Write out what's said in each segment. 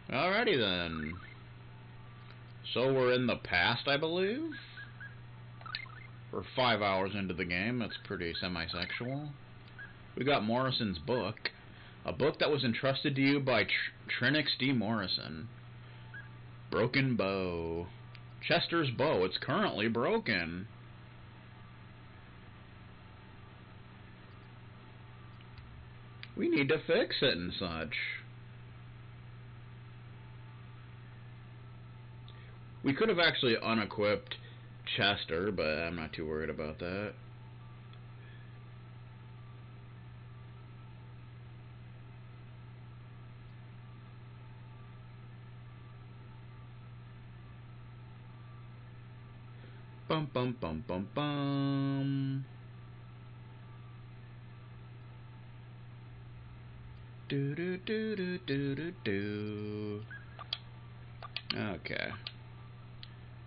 Alrighty then. So we're in the past, I believe? We're 5 hours into the game. That's pretty semi-sexual. We got Morrison's book. A book that was entrusted to you by Trinix D. Morrison. Broken bow. Chester's bow. It's currently broken. We need to fix it and such. We could have actually unequipped Chester, but I'm not too worried about that. Bum bum bum bum bum. Do do do do do do do. Okay.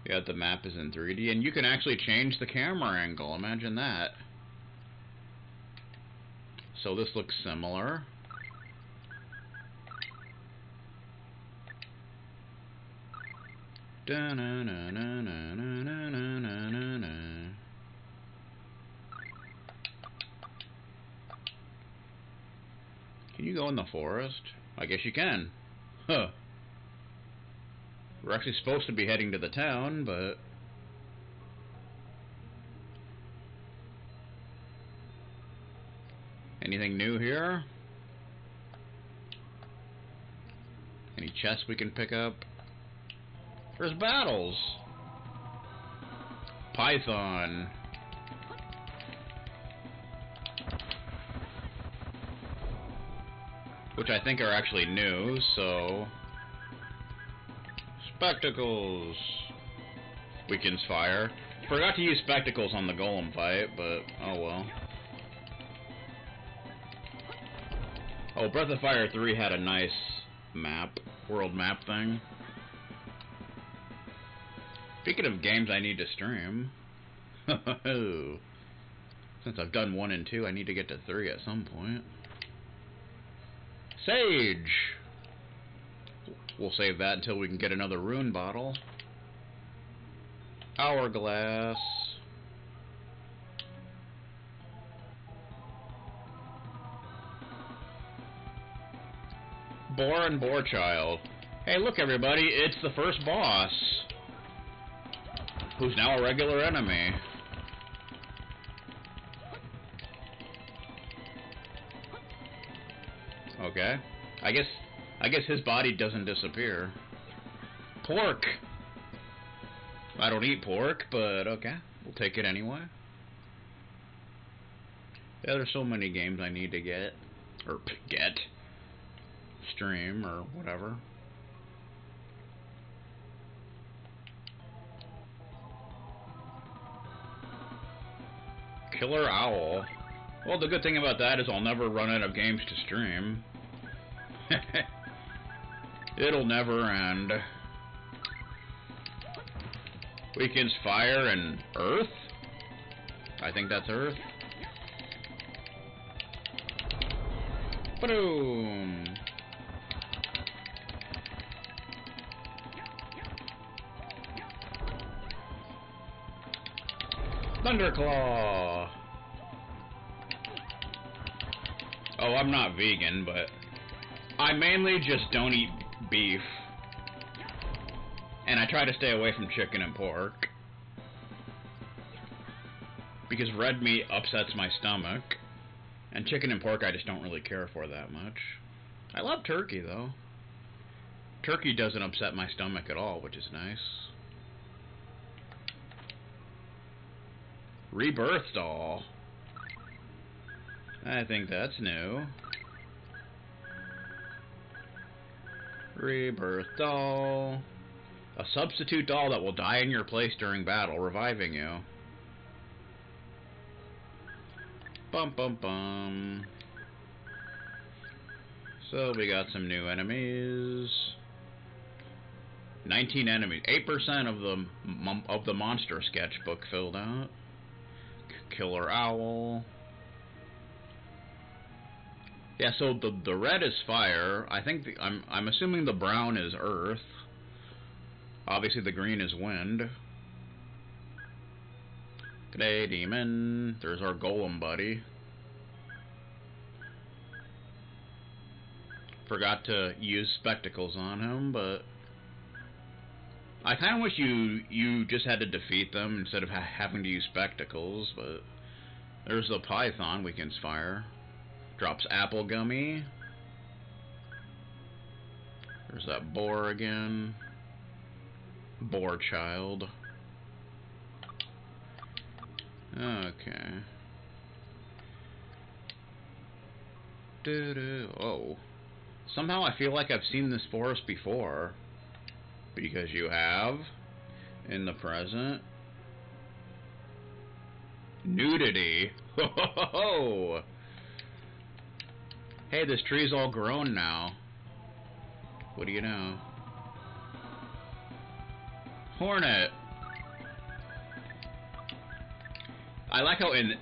Yeah, the map is in 3D, and you can actually change the camera angle. Imagine that. So this looks similar. Da na na na na na na na na na. Can you go in the forest? I guess you can. Huh. We're actually supposed to be heading to the town, but... Anything new here? Any chests we can pick up? There's battles! Python. Which I think are actually new, so... Spectacles! Weakens fire. Forgot to use spectacles on the golem fight, but oh well. Oh, Breath of Fire 3 had a nice map, world map thing. Speaking of games I need to stream, since I've done 1 and 2, I need to get to 3 at some point. Sage! We'll save that until we can get another rune bottle. Hourglass. Boar and Boar Child. Hey, look everybody, it's the first boss, who's now a regular enemy. Okay. I guess his body doesn't disappear. Pork! I don't eat pork, but okay. We'll take it anyway. Yeah, there's so many games I need to get. Or get. Stream, or whatever. Killer Owl. Well, the good thing about that is I'll never run out of games to stream. It'll never end. Weakens fire and earth? I think that's earth. Boom! Thunderclaw! Oh, I'm not vegan, but I mainly just don't eat beef. And I try to stay away from chicken and pork, because red meat upsets my stomach, and chicken and pork I just don't really care for that much. I love turkey though. Turkey doesn't upset my stomach at all, which is nice. Rebirth doll. I think that's new. Rebirth doll. A substitute doll that will die in your place during battle, reviving you. Bum bum bum. So we got some new enemies. 19 enemies. 8% of the monster sketchbook filled out. Killer Owl. Yeah, so the red is fire. I think I'm assuming the brown is earth. Obviously the green is wind. G'day, demon. There's our golem buddy. Forgot to use spectacles on him, but I kind of wish you just had to defeat them instead of having to use spectacles. But there's the python weakens fire. Drops apple gummy. There's that boar again. Boar child. Okay. Oh. Somehow I feel like I've seen this forest before. Because you have. In the present. Nudity. Ho ho ho ho! Hey, this tree's all grown now. What do you know? Hornet. I like how in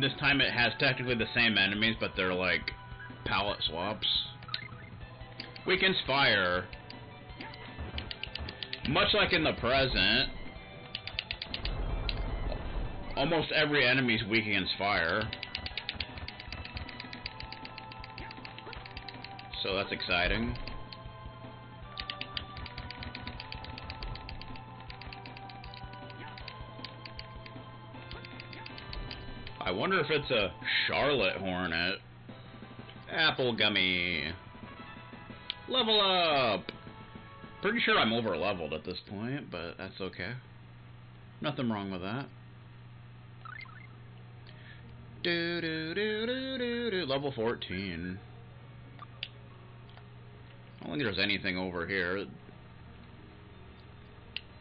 this time it has technically the same enemies, but they're like palette swaps. Weakens fire. Much like in the present, almost every enemy's weak against fire. So that's exciting. I wonder if it's a Charlotte Hornet. Apple gummy. Level up! Pretty sure I'm over leveled at this point, but that's okay. Nothing wrong with that. Level 14. I don't think there's anything over here.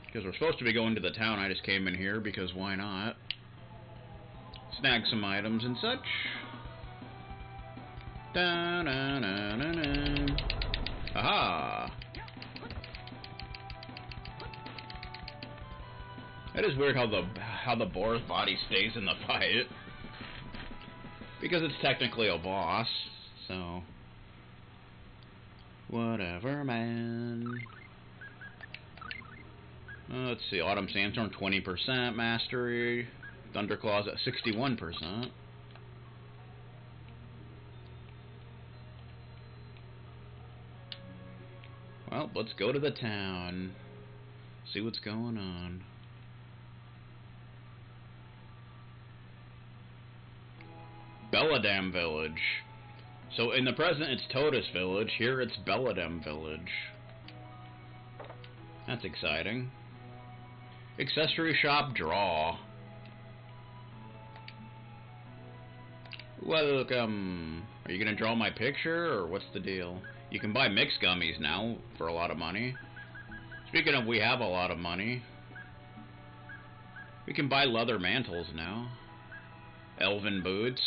Because we're supposed to be going to the town, I just came in here because why not? Snag some items and such. Aha! That is weird how the boar's body stays in the fight. Because it's technically a boss, so whatever, man. Let's see, Autumn Sandstorm 20% mastery. Thunderclaw's at 61%. Well, let's go to the town. See what's going on. Belledam Village. So in the present it's Totus Village, here it's Belledam Village. That's exciting. Accessory shop draw. Welcome. Are you gonna draw my picture or what's the deal? You can buy mixed gummies now for a lot of money. Speaking of, we have a lot of money. We can buy leather mantles now. Elven boots.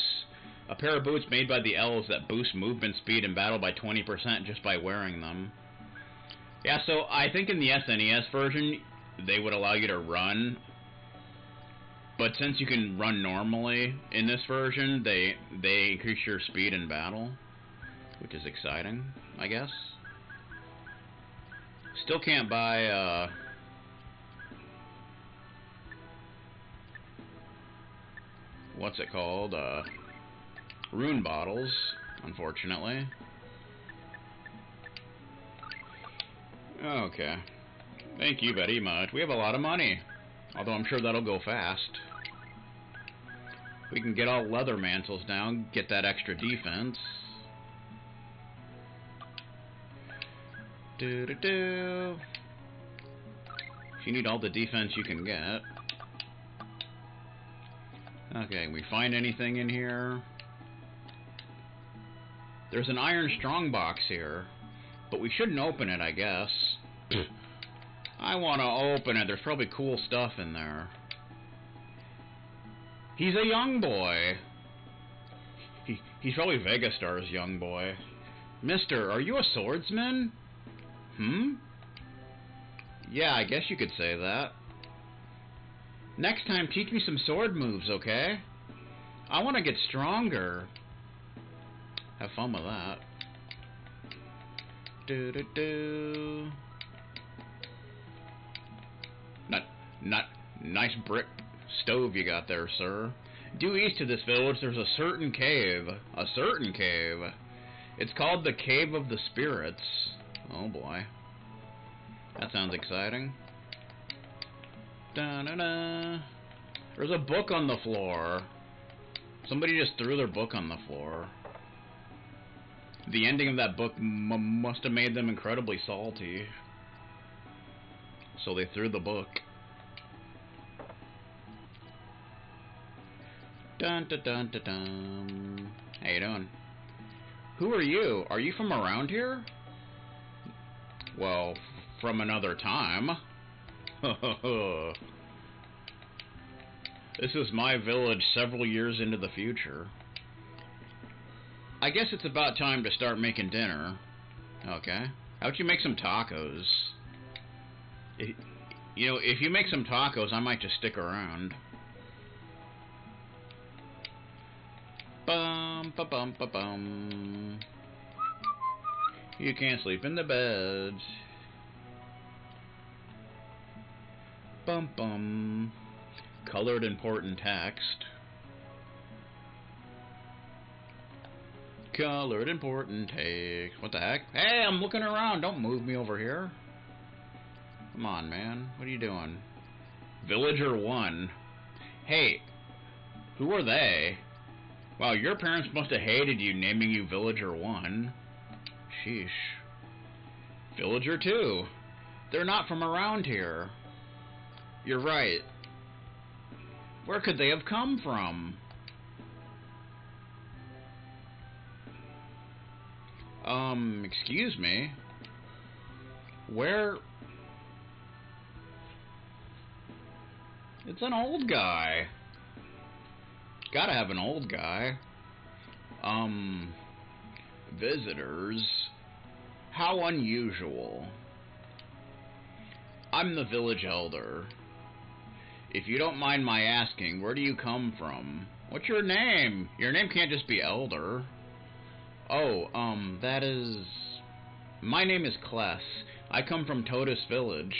A pair of boots made by the elves that boost movement speed in battle by 20% just by wearing them. Yeah, so I think in the SNES version, they would allow you to run. But since you can run normally in this version, they increase your speed in battle. Which is exciting, I guess. Still can't buy, what's it called? Rune bottles, unfortunately. Okay. Thank you very much. We have a lot of money. Although I'm sure that'll go fast. We can get all leather mantles now, get that extra defense. If you need all the defense you can get. Okay, we find anything in here? There's an iron strongbox here, but we shouldn't open it, I guess. I want to open it. There's probably cool stuff in there. He's a young boy. He's probably Vegastar's young boy. Mister, are you a swordsman? Hmm? Yeah, I guess you could say that. Next time, teach me some sword moves, okay? I want to get stronger. Have fun with that. Do do do. Nice brick stove you got there, sir. Due east of this village, there's a certain cave. A certain cave. It's called the Cave of the Spirits. Oh boy. That sounds exciting. Da-da-da. There's a book on the floor. Somebody just threw their book on the floor. The ending of that book must have made them incredibly salty. So they threw the book. Dun dun dun dun dun. How you doing? Who are you? Are you from around here? Well, from another time. This is my village several years into the future. I guess it's about time to start making dinner. Okay. How about you make some tacos? You know, if you make some tacos, I might just stick around. Bum ba bum ba bum. You can't sleep in the bed. Bum bum. Colored important text. Colored important text. What the heck? Hey, I'm looking around. Don't move me over here. Come on, man. What are you doing? Villager 1. Hey, who are they? Wow, your parents must have hated you naming you Villager 1. Sheesh. Villager 2. They're not from around here. You're right. Where could they have come from? Excuse me? Where? It's an old guy. Gotta have an old guy. Visitors. How unusual. I'm the village elder. If you don't mind my asking, where do you come from? What's your name? Your name can't just be Elder. Oh, that is... My name is Kless. I come from Totus Village.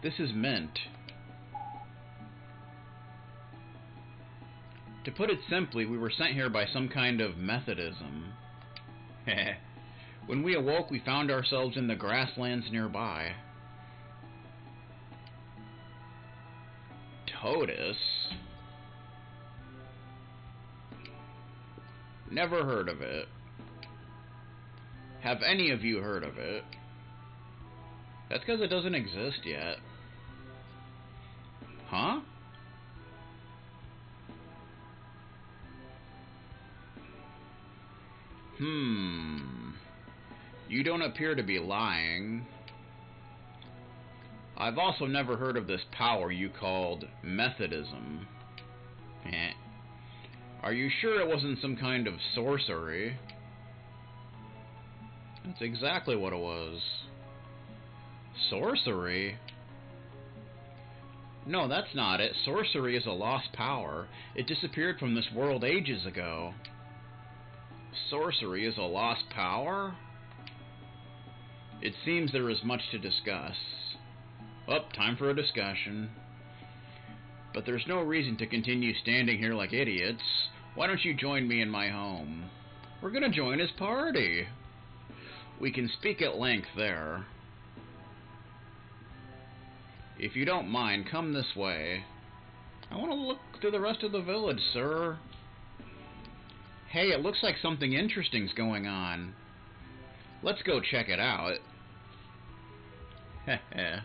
This is Mint. To put it simply, we were sent here by some kind of Methodism. When we awoke, we found ourselves in the grasslands nearby. Totus? Never heard of it. Have any of you heard of it? That's because it doesn't exist yet. Huh? You don't appear to be lying. I've also never heard of this power you called Methodism. Are you sure it wasn't some kind of sorcery? That's exactly what it was. Sorcery? No, that's not it. Sorcery is a lost power. It disappeared from this world ages ago. Sorcery is a lost power? It seems there is much to discuss. Oh, time for a discussion. But there's no reason to continue standing here like idiots. Why don't you join me in my home? We're gonna join his party. We can speak at length there. If you don't mind, come this way. I want to look through the rest of the village, sir. Hey, it looks like something interesting's going on. Let's go check it out. Heh.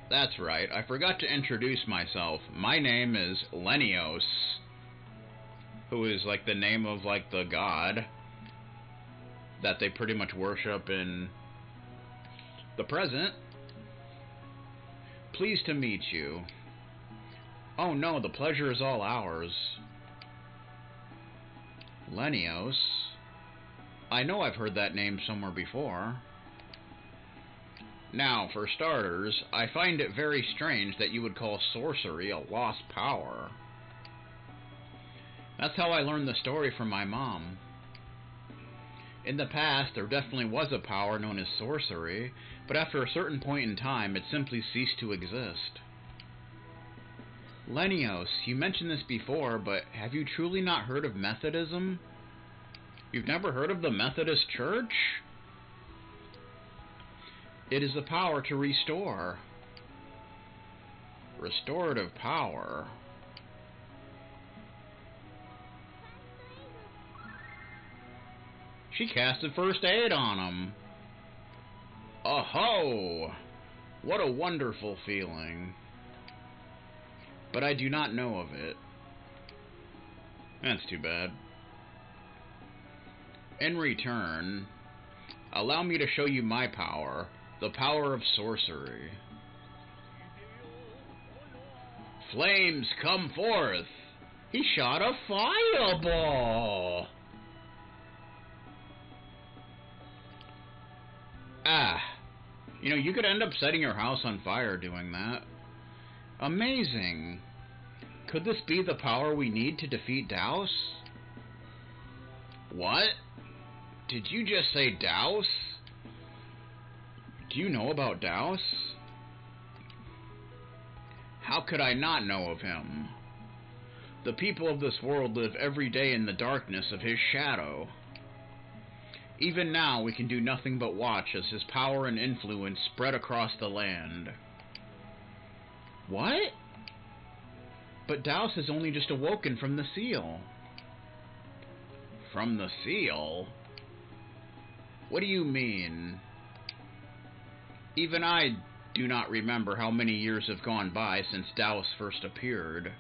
That's right, I forgot to introduce myself. My name is Lenios, who is like the name of like the god that they pretty much worship in the present. Pleased to meet you. Oh no, the pleasure is all ours. Lenios? I know I've heard that name somewhere before. Now, for starters, I find it very strange that you would call sorcery a lost power. That's how I learned the story from my mom. In the past, there definitely was a power known as sorcery, but after a certain point in time, it simply ceased to exist. Lenios, you mentioned this before, but have you truly not heard of Methodism? You've never heard of the Methodist Church? It is the power to restore. Restorative power. She casted first aid on him. Oh-ho! What a wonderful feeling. But I do not know of it. That's too bad. In return, allow me to show you my power, the power of sorcery. Flames, come forth! He shot a fireball! Ah, you know, you could end up setting your house on fire doing that. Amazing. Could this be the power we need to defeat Daus? What? Did you just say Daus? Do you know about Daus? How could I not know of him? The people of this world live every day in the darkness of his shadow. Even now, we can do nothing but watch as his power and influence spread across the land. What? But Daus has only just awoken from the seal. From the seal? What do you mean? Even I do not remember how many years have gone by since Daus first appeared.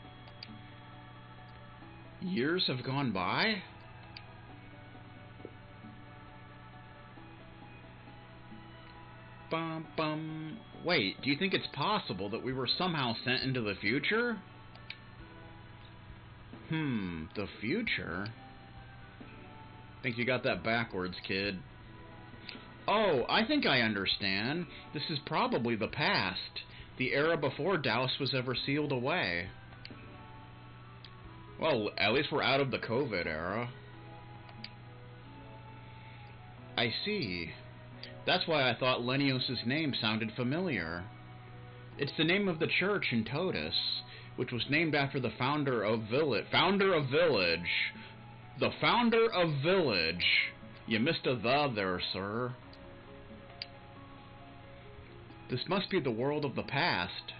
Years have gone by? Bum, bum. Wait, do you think it's possible that we were somehow sent into the future? The future? Think you got that backwards, kid. Oh, I think I understand. This is probably the past. The era before Daus was ever sealed away. Well, at least we're out of the COVID era. I see. That's why I thought Lenios' name sounded familiar. It's the name of the church in Totus, which was named after the founder of Village. The founder of Village. You missed a "the" there, sir. This must be the world of the past.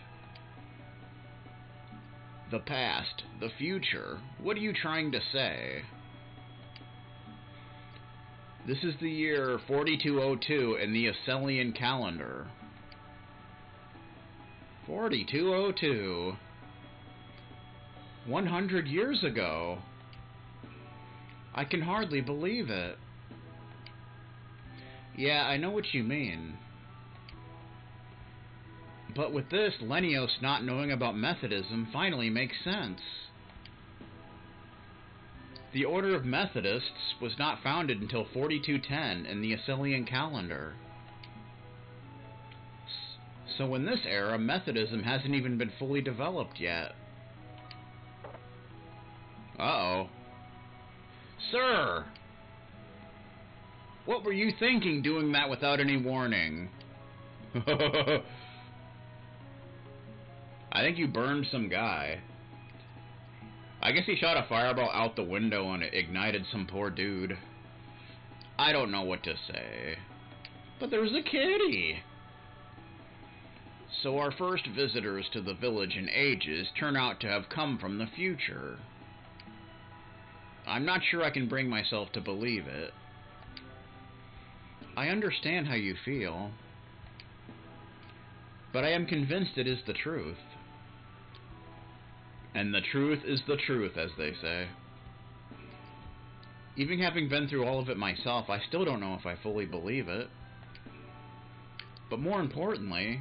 The past. The future. What are you trying to say? This is the year 4202 in the Aselian calendar. 4202. 100 years ago. I can hardly believe it. Yeah, I know what you mean. But with this, Lenios not knowing about Methodism finally makes sense. The Order of Methodists was not founded until 4210 in the Aselian calendar. So in this era, Methodism hasn't even been fully developed yet. Uh-oh. Sir! What were you thinking doing that without any warning? I think you burned some guy. I guess he shot a fireball out the window and it ignited some poor dude. I don't know what to say. But there's a kitty! So our first visitors to the village in ages turn out to have come from the future. I'm not sure I can bring myself to believe it. I understand how you feel, but I am convinced it is the truth. And the truth is the truth, as they say. Even having been through all of it myself, I still don't know if I fully believe it. But more importantly,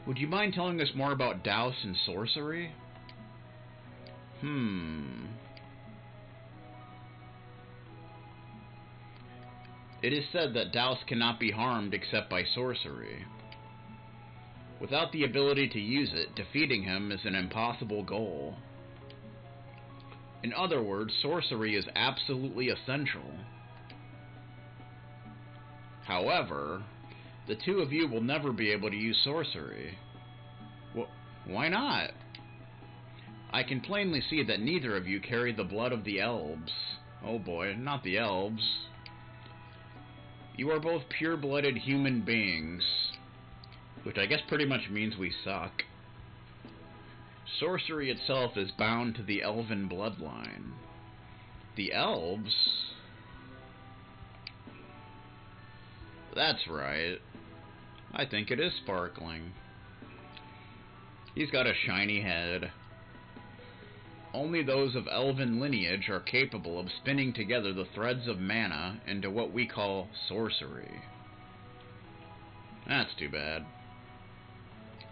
would you mind telling us more about Daus and sorcery? It is said that Daos cannot be harmed except by sorcery. Without the ability to use it, defeating him is an impossible goal. In other words, sorcery is absolutely essential. However, the two of you will never be able to use sorcery. Why not? I can plainly see that neither of you carry the blood of the elves. Oh boy, not the elves. You are both pure-blooded human beings, which I guess pretty much means we suck. Sorcery itself is bound to the elven bloodline. The elves? That's right. I think it is sparkling. He's got a shiny head. Only those of elven lineage are capable of spinning together the threads of mana into what we call sorcery. That's too bad.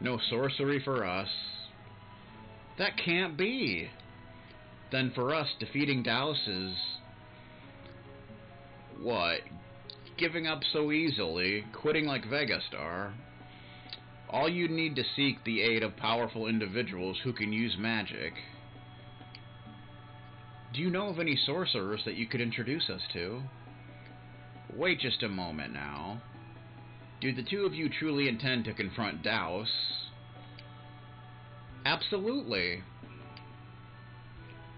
No sorcery for us. That can't be. Then for us, defeating Daos is... what? Giving up so easily, quitting like Vegastar. All you need to seek the aid of powerful individuals who can use magic. Do you know of any sorcerers that you could introduce us to? Wait just a moment now. Do the two of you truly intend to confront Daos? Absolutely.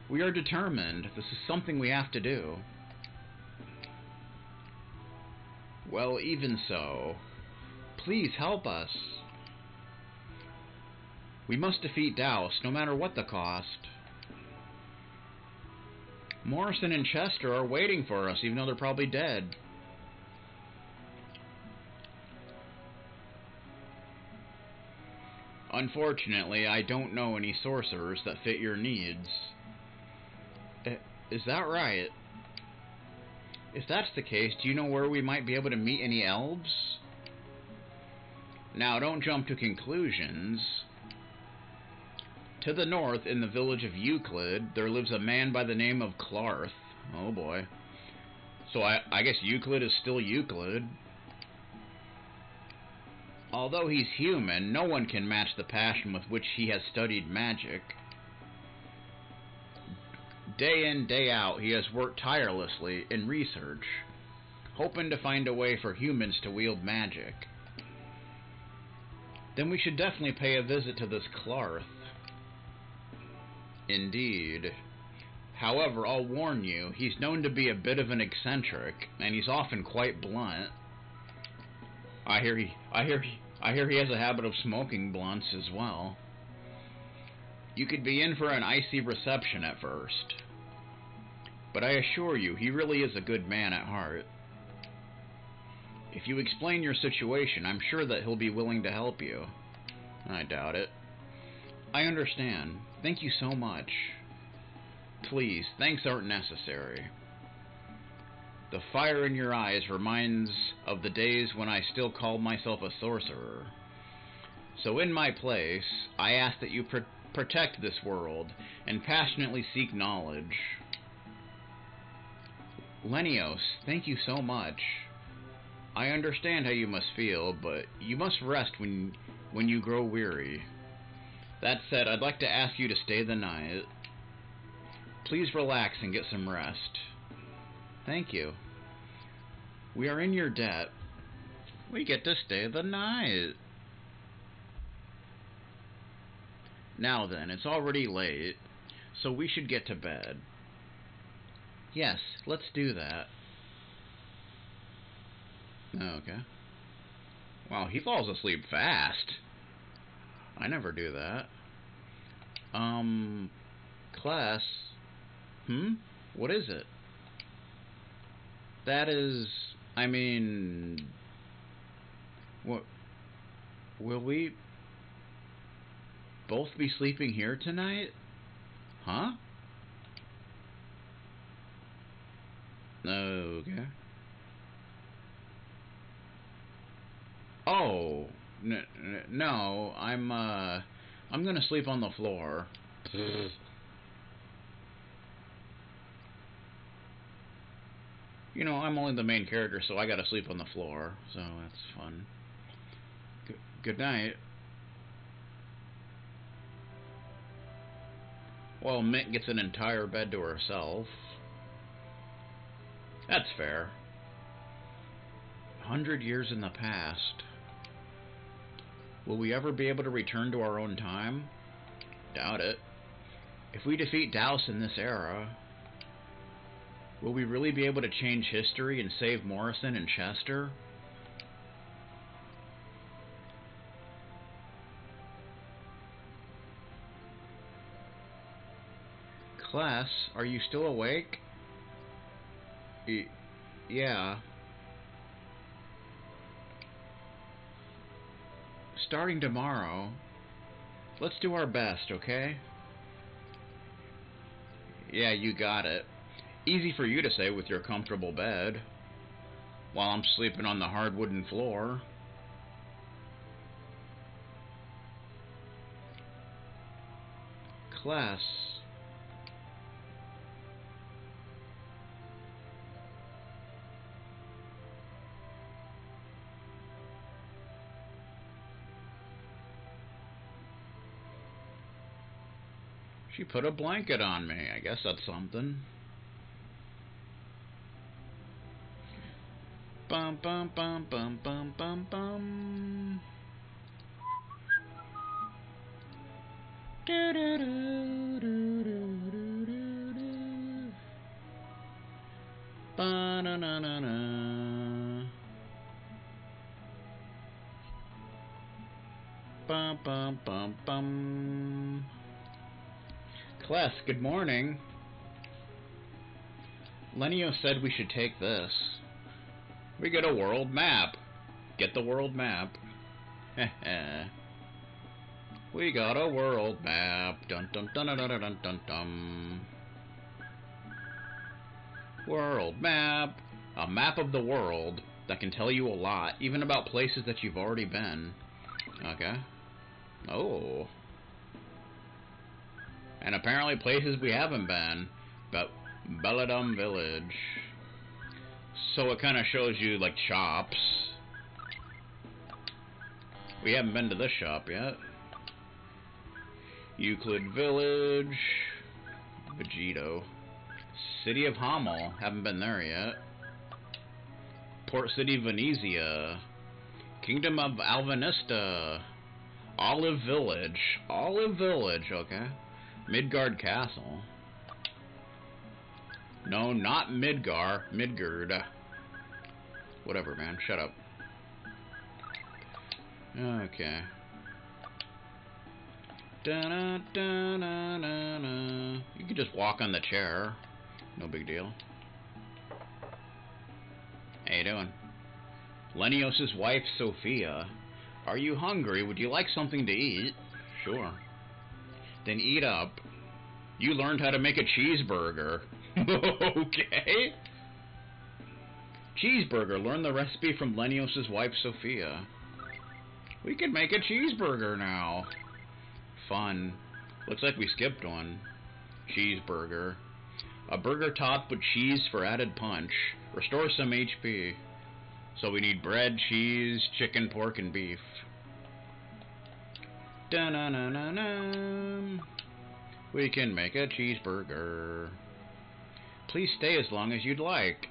We are determined. This is something we have to do. Well, even so. Please help us. We must defeat Daos, no matter what the cost. Morrison and Chester are waiting for us, even though they're probably dead. Unfortunately, I don't know any sorcerers that fit your needs. Is that right? If that's the case, do you know where we might be able to meet any elves? Now, don't jump to conclusions. To the north, in the village of Euclid, there lives a man by the name of Clarth. Oh boy. So I guess Euclid is still Euclid. Although he's human, no one can match the passion with which he has studied magic. Day in, day out, he has worked tirelessly in research, hoping to find a way for humans to wield magic. Then we should definitely pay a visit to this Clarth. Indeed. However, I'll warn you, he's known to be a bit of an eccentric, and he's often quite blunt. I hear he has a habit of smoking blunts as well. You could be in for an icy reception at first, but I assure you, he really is a good man at heart. If you explain your situation, I'm sure that he'll be willing to help you. I doubt it. I understand. Thank you so much. Please, thanks aren't necessary. The fire in your eyes reminds of the days when I still called myself a sorcerer. So in my place, I ask that you protect this world and passionately seek knowledge. Lenios, thank you so much. I understand how you must feel, but you must rest when you grow weary. That said, I'd like to ask you to stay the night. Please relax and get some rest. Thank you. We are in your debt. We get to stay the night. Now then, it's already late, so we should get to bed. Yes, let's do that. Okay. Wow, he falls asleep fast. I never do that. Class. What is it? That is... I mean... What... Will we... both be sleeping here tonight? Huh? Okay. Oh... No, I'm gonna sleep on the floor. You know, I'm only the main character, so I gotta sleep on the floor, so that's fun. Good night. Well, Mint gets an entire bed to herself. That's fair. 100 years in the past. Will we ever be able to return to our own time? Doubt it. If we defeat Douse in this era, will we really be able to change history and save Morrison and Chester? Class, are you still awake? Yeah. Starting tomorrow, let's do our best, okay? Yeah, you got it. Easy for you to say with your comfortable bed, while I'm sleeping on the hard wooden floor. Class. She put a blanket on me. I guess that's something. Bum bum bum bum bum bum bum. Do do do do do do do. Ba na na na na. Bum bum bum bum. Class, good morning. Lenio said we should take this. We get a world map. Get the world map. We got a world map. Dun dun dun dun dun dun dun dun. World map. A map of the world that can tell you a lot, even about places that you've already been. Okay. Oh. And apparently places we haven't been. But Belledam Village. So it kind of shows you, like, shops. We haven't been to this shop yet. Euclid Village. Vegito. City of Hamel. Haven't been there yet. Port City, Venezia. Kingdom of Alvanista. Olive Village. Olive Village, okay. Midgard Castle. No, not Midgar. Midgard. Whatever, man. Shut up. Okay. Da-na-da-na-na-na. You can just walk on the chair. No big deal. How you doing? Lenios's wife, Sophia. Are you hungry? Would you like something to eat? Sure. Then eat up. You learned how to make a cheeseburger. Okay. Cheeseburger. Learn the recipe from Lenios's wife, Sophia. We can make a cheeseburger now. Fun. Looks like we skipped one. Cheeseburger. A burger topped with cheese for added punch. Restore some HP. So we need bread, cheese, chicken, pork, and beef. Da-na-na-na-na. We can make a cheeseburger. Please stay as long as you'd like.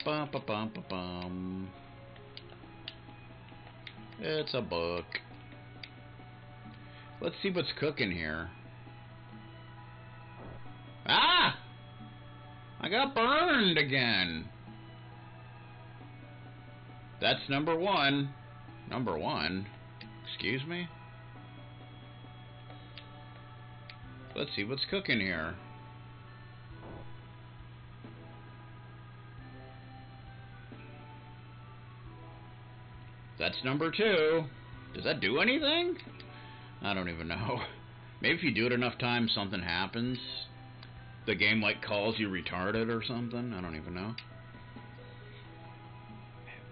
Bum ba bum ba bum. It's a book. Let's see what's cooking here. Ah! I got burned again. That's number one. Number one? Excuse me? Let's see what's cooking here. That's number two. Does that do anything? I don't even know. Maybe if you do it enough times, something happens. The game, like, calls you retarded or something. I don't even know.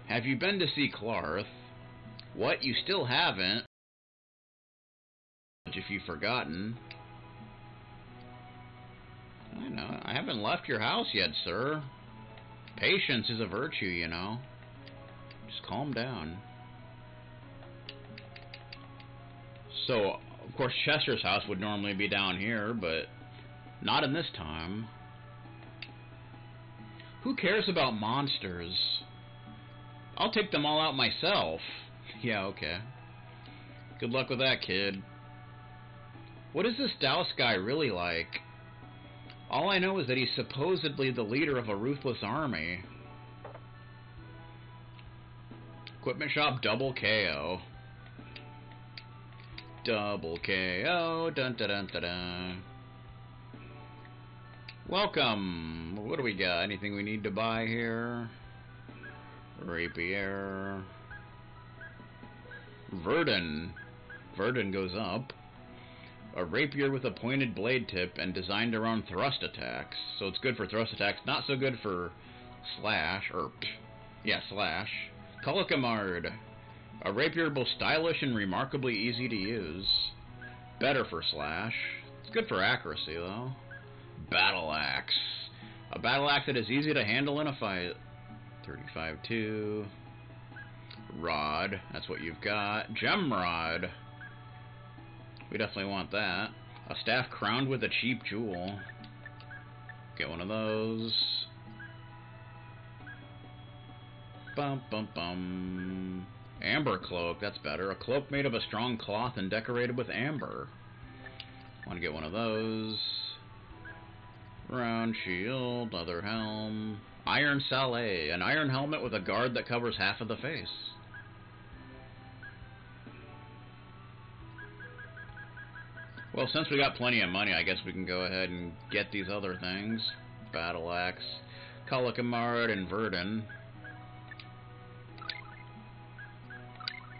Have you been to see Clarth? What? You still haven't? If you've forgotten. I know. I haven't left your house yet, sir. Patience is a virtue, you know. Just calm down. So, of course, Chester's house would normally be down here, but not in this time. Who cares about monsters? I'll take them all out myself. Yeah, okay. Good luck with that, kid. What is this Douse guy really like? All I know is that he's supposedly the leader of a ruthless army. Equipment shop, double KO. Double KO. Dun dun dun dun dun. Welcome. What do we got? Anything we need to buy here? Rapier. Verdun. Verdun goes up. A rapier with a pointed blade tip and designed around thrust attacks. So it's good for thrust attacks, not so good for slash, or, yeah, slash. Colikamard. A rapier both stylish and remarkably easy to use. Better for slash. It's good for accuracy, though. Battle Axe. A battle axe that is easy to handle in a fight. 35-2. Rod. That's what you've got. Gem Rod. We definitely want that. A staff crowned with a cheap jewel. Get one of those. Bum bum bum. Amber cloak, that's better. A cloak made of a strong cloth and decorated with amber. Want to get one of those. Round shield, leather helm. Iron Sallet, an iron helmet with a guard that covers half of the face. Well, since we got plenty of money, I guess we can go ahead and get these other things. Battle Axe, Colikamard, and Verdun.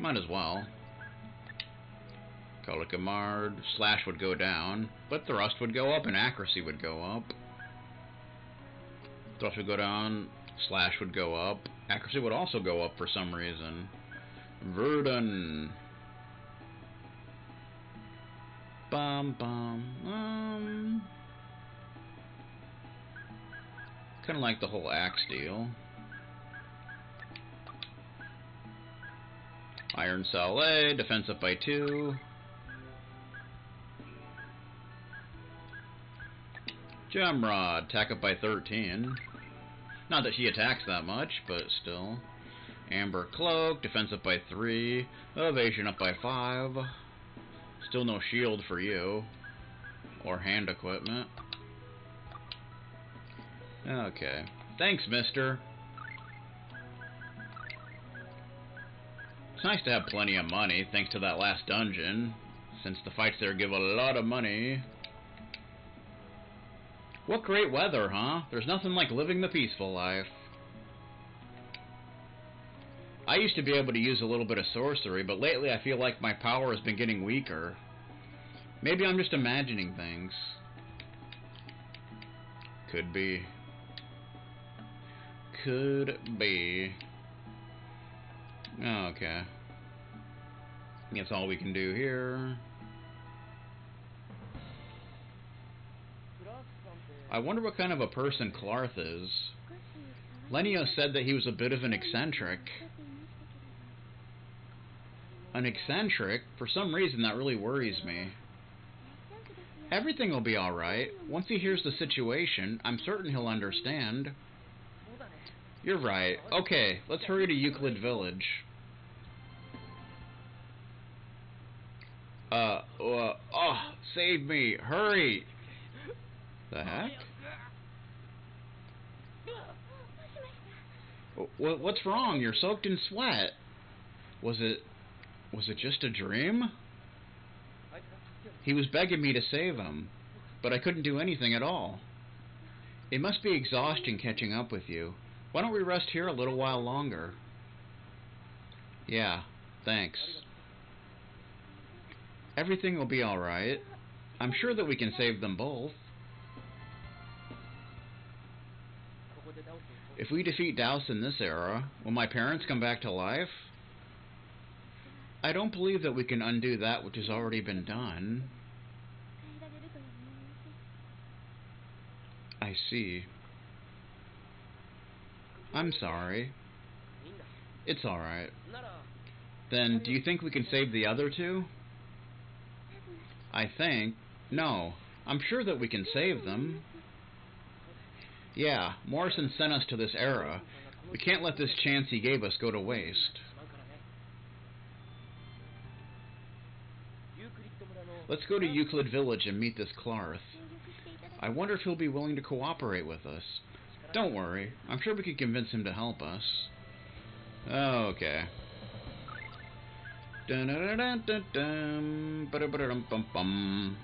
Might as well. Colikamard, slash would go down, but thrust would go up and accuracy would go up. Thrust would go down, slash would go up. Accuracy would also go up for some reason. Verdun. Bum bum. Kind of like the whole axe deal. Iron Sallet, defense up by 2. Gemrod, attack up by 13. Not that she attacks that much, but still. Amber Cloak, defense up by 3. Evasion up by 5. Still no shield for you. Or hand equipment. Okay. Thanks, mister. It's nice to have plenty of money, thanks to that last dungeon. Since the fights there give a lot of money. What great weather, huh? There's nothing like living the peaceful life. I used to be able to use a little bit of sorcery, but lately I feel like my power has been getting weaker. Maybe I'm just imagining things. Could be. Could be. Okay. That's all we can do here. I wonder what kind of a person Clarth is. Lenio said that he was a bit of an eccentric. An eccentric? For some reason that really worries me. Everything will be alright. Once he hears the situation, I'm certain he'll understand. You're right. Okay, let's hurry to Euclid Village. Oh, save me! Hurry! The heck? What's wrong? You're soaked in sweat. Was it just a dream? He was begging me to save him, but I couldn't do anything at all. It must be exhausting catching up with you. Why don't we rest here a little while longer? Yeah, thanks. Everything will be alright. I'm sure that we can save them both. If we defeat Douse in this era, will my parents come back to life? I don't believe that we can undo that which has already been done. I see. I'm sorry. It's alright. Then, do you think we can save the other two? I think... No. I'm sure that we can save them. Yeah, Morrison sent us to this era. We can't let this chance he gave us go to waste. Let's go to Euclid Village and meet this Clarth. I wonder if he'll be willing to cooperate with us. Don't worry, I'm sure we can convince him to help us. Okay. Dun-dun-dun-dun-dun-dun, ba-da-ba-da-dum-bum-bum.